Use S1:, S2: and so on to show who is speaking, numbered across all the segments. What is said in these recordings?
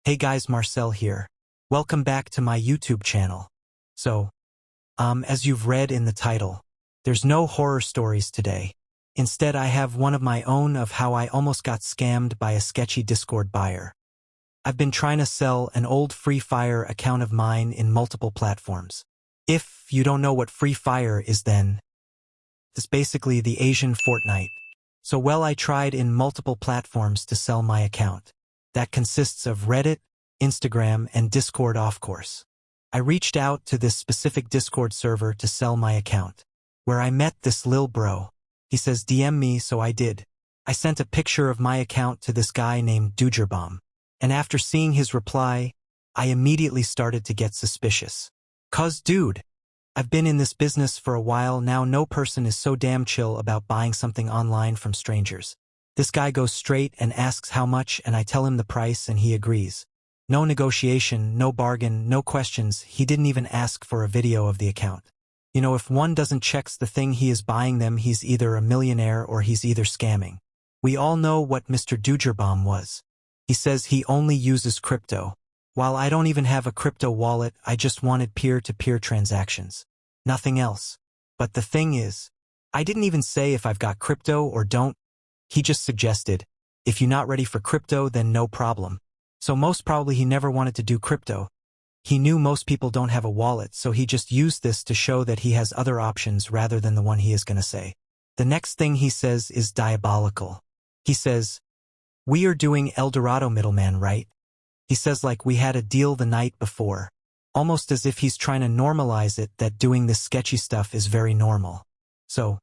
S1: Hey guys, Marcel here. Welcome back to my YouTube channel. So, as you've read in the title, there's no horror stories today. Instead, I have one of my own of how I almost got scammed by a sketchy Discord buyer. I've been trying to sell an old Free Fire account of mine in multiple platforms. If you don't know what Free Fire is, then it's basically the Asian Fortnite. So I tried in multiple platforms to sell my account. That consists of Reddit, Instagram, and Discord, of course. I reached out to this specific Discord server to sell my account, where I met this lil bro. He says DM me, so I did. I sent a picture of my account to this guy named Dujerbomb, and after seeing his reply, I immediately started to get suspicious. 'Cause dude, I've been in this business for a while now. No person is so damn chill about buying something online from strangers. This guy goes straight and asks how much, and I tell him the price and he agrees. No negotiation, no bargain, no questions. He didn't even ask for a video of the account. You know, if one doesn't check the thing he is buying them, he's either a millionaire or he's either scamming. We all know what Mr. Dujerbomb was. He says he only uses crypto. While I don't even have a crypto wallet, I just wanted peer-to-peer transactions. Nothing else. But the thing is, I didn't even say if I've got crypto or don't. He just suggested, if you're not ready for crypto, then no problem. So most probably he never wanted to do crypto. He knew most people don't have a wallet, so he just used this to show that he has other options rather than the one he is going to say. The next thing he says is diabolical. He says, "We are doing El Dorado middleman, right?" He says like we had a deal the night before, almost as if he's trying to normalize it that doing this sketchy stuff is very normal. So,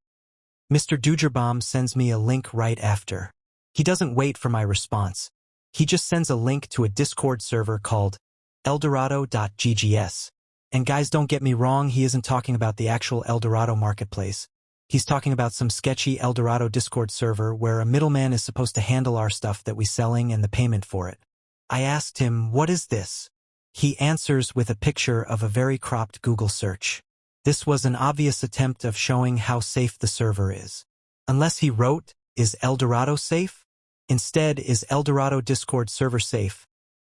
S1: Mr. Dujerbomb sends me a link right after. He doesn't wait for my response. He just sends a link to a Discord server called eldorado.ggs. And guys, don't get me wrong, he isn't talking about the actual El Dorado marketplace. He's talking about some sketchy El Dorado Discord server where a middleman is supposed to handle our stuff that we selling and the payment for it. I asked him, "What is this?" He answers with a picture of a very cropped Google search. This was an obvious attempt of showing how safe the server is. Unless he wrote, "Is El Dorado safe?" Instead, "Is El Dorado Discord server safe?"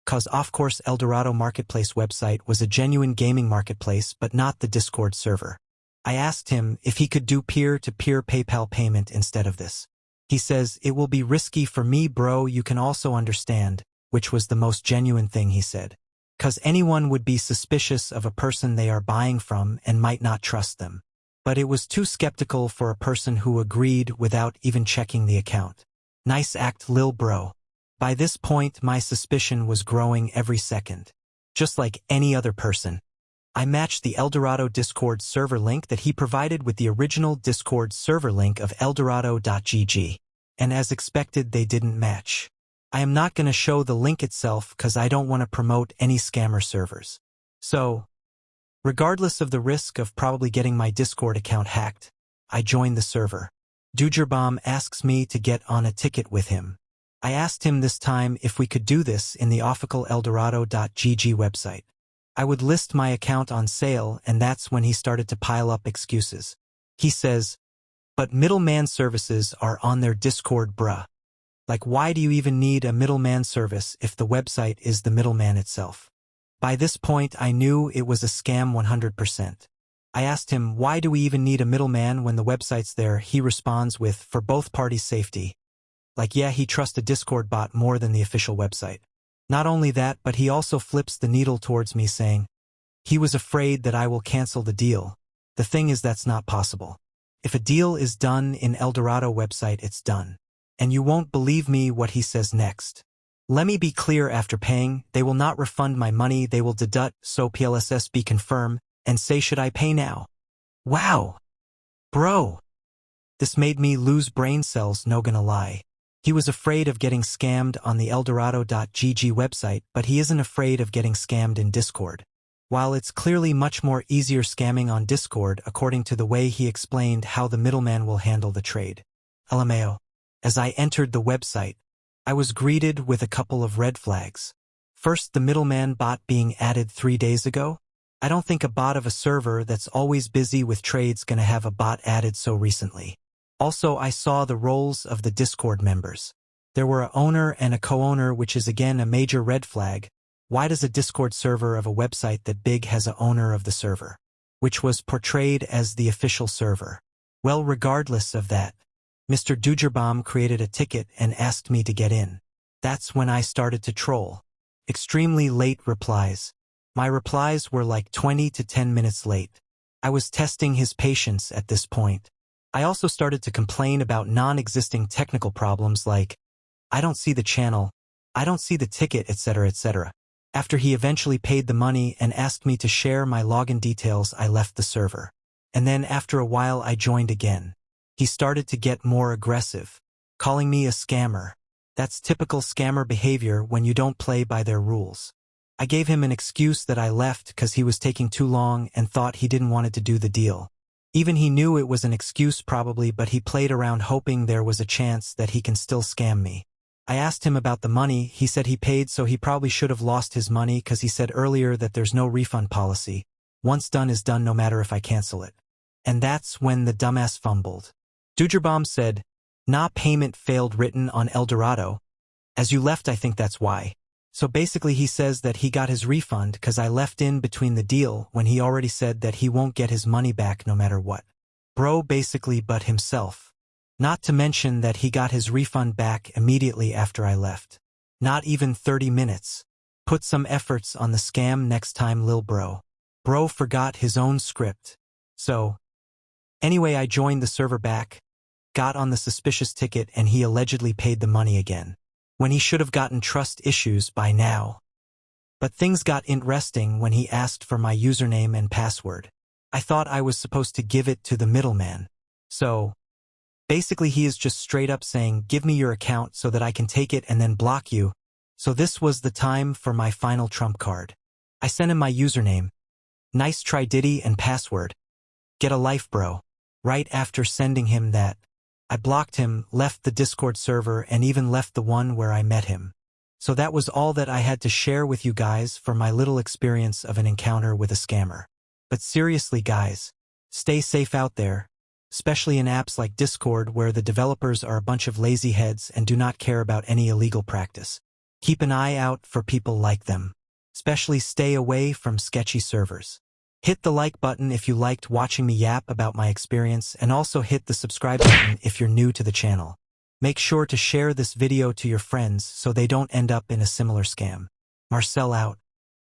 S1: 'Cause of course El Dorado Marketplace website was a genuine gaming marketplace but not the Discord server. I asked him if he could do peer-to-peer PayPal payment instead of this. He says, "It will be risky for me, bro, you can also understand," which was the most genuine thing he said. 'Cause anyone would be suspicious of a person they are buying from and might not trust them. But it was too skeptical for a person who agreed without even checking the account. Nice act, lil bro. By this point, my suspicion was growing every second. Just like any other person, I matched the El Dorado Discord server link that he provided with the original Discord server link of eldorado.gg. And as expected, they didn't match. I am not going to show the link itself because I don't want to promote any scammer servers. So, regardless of the risk of probably getting my Discord account hacked, I joined the server. Dujerbomb asks me to get on a ticket with him. I asked him this time if we could do this in the official eldorado.gg website. I would list my account on sale, and that's when he started to pile up excuses. He says, "But middleman services are on their Discord, bruh. Like, why do you even need a middleman service if the website is the middleman itself?" By this point, I knew it was a scam 100%. I asked him, "Why do we even need a middleman when the website's there?" He responds with, "For both parties' safety." Like, yeah, he trusts a Discord bot more than the official website. Not only that, but he also flips the needle towards me saying, he was afraid that I will cancel the deal. The thing is, that's not possible. If a deal is done in El Dorado website, it's done. And you won't believe me what he says next. "Let me be clear, after paying, they will not refund my money, they will deduct, so PLSS be confirmed, and say should I pay now?" Wow. Bro. This made me lose brain cells, no gonna lie. He was afraid of getting scammed on the eldorado.gg website, but he isn't afraid of getting scammed in Discord. While it's clearly much more easier scamming on Discord according to the way he explained how the middleman will handle the trade. LMAO. As I entered the website, I was greeted with a couple of red flags. First, the middleman bot being added 3 days ago. I don't think a bot of a server that's always busy with trades gonna have a bot added so recently. Also, I saw the roles of the Discord members. There were an owner and a co-owner, which is again a major red flag, Why does a Discord server of a website that big has a owner of the server, which was portrayed as the official server? Well, regardless of that, Mr. Dujerbaum created a ticket and asked me to get in. That's when I started to troll. Extremely late replies. My replies were like 20 to 10 minutes late. I was testing his patience at this point. I also started to complain about non-existing technical problems like, I don't see the channel, I don't see the ticket, etc., etc. After he eventually paid the money and asked me to share my login details, I left the server. And then after a while I joined again. He started to get more aggressive, calling me a scammer. That's typical scammer behavior when you don't play by their rules. I gave him an excuse that I left because he was taking too long and thought he didn't want to do the deal. Even he knew it was an excuse probably, but he played around hoping there was a chance that he can still scam me. I asked him about the money. He said he paid, so he probably should have lost his money because he said earlier that there's no refund policy. Once done is done no matter if I cancel it. And that's when the dumbass fumbled. Dujerbaum said, "Nah, payment failed written on Eldorado. As you left, I think that's why." So basically he says that he got his refund because I left in between the deal when he already said that he won't get his money back no matter what. Bro basically but himself. Not to mention that he got his refund back immediately after I left. Not even 30 minutes. Put some efforts on the scam next time, lil bro. Bro forgot his own script. So, anyway, I joined the server back, got on the suspicious ticket, and he allegedly paid the money again, when he should have gotten trust issues by now. But things got interesting when he asked for my username and password. I thought I was supposed to give it to the middleman. So, basically he is just straight up saying, give me your account so that I can take it and then block you. So this was the time for my final trump card. I sent him my username. Nice try Diddy, and password. Get a life, bro. Right after sending him that, I blocked him, left the Discord server, and even left the one where I met him. So that was all that I had to share with you guys for my little experience of an encounter with a scammer. But seriously guys, stay safe out there, especially in apps like Discord where the developers are a bunch of lazy heads and do not care about any illegal practice. Keep an eye out for people like them. Especially stay away from sketchy servers. Hit the like button if you liked watching me yap about my experience, and also hit the subscribe button if you're new to the channel. Make sure to share this video to your friends so they don't end up in a similar scam. Marcel out.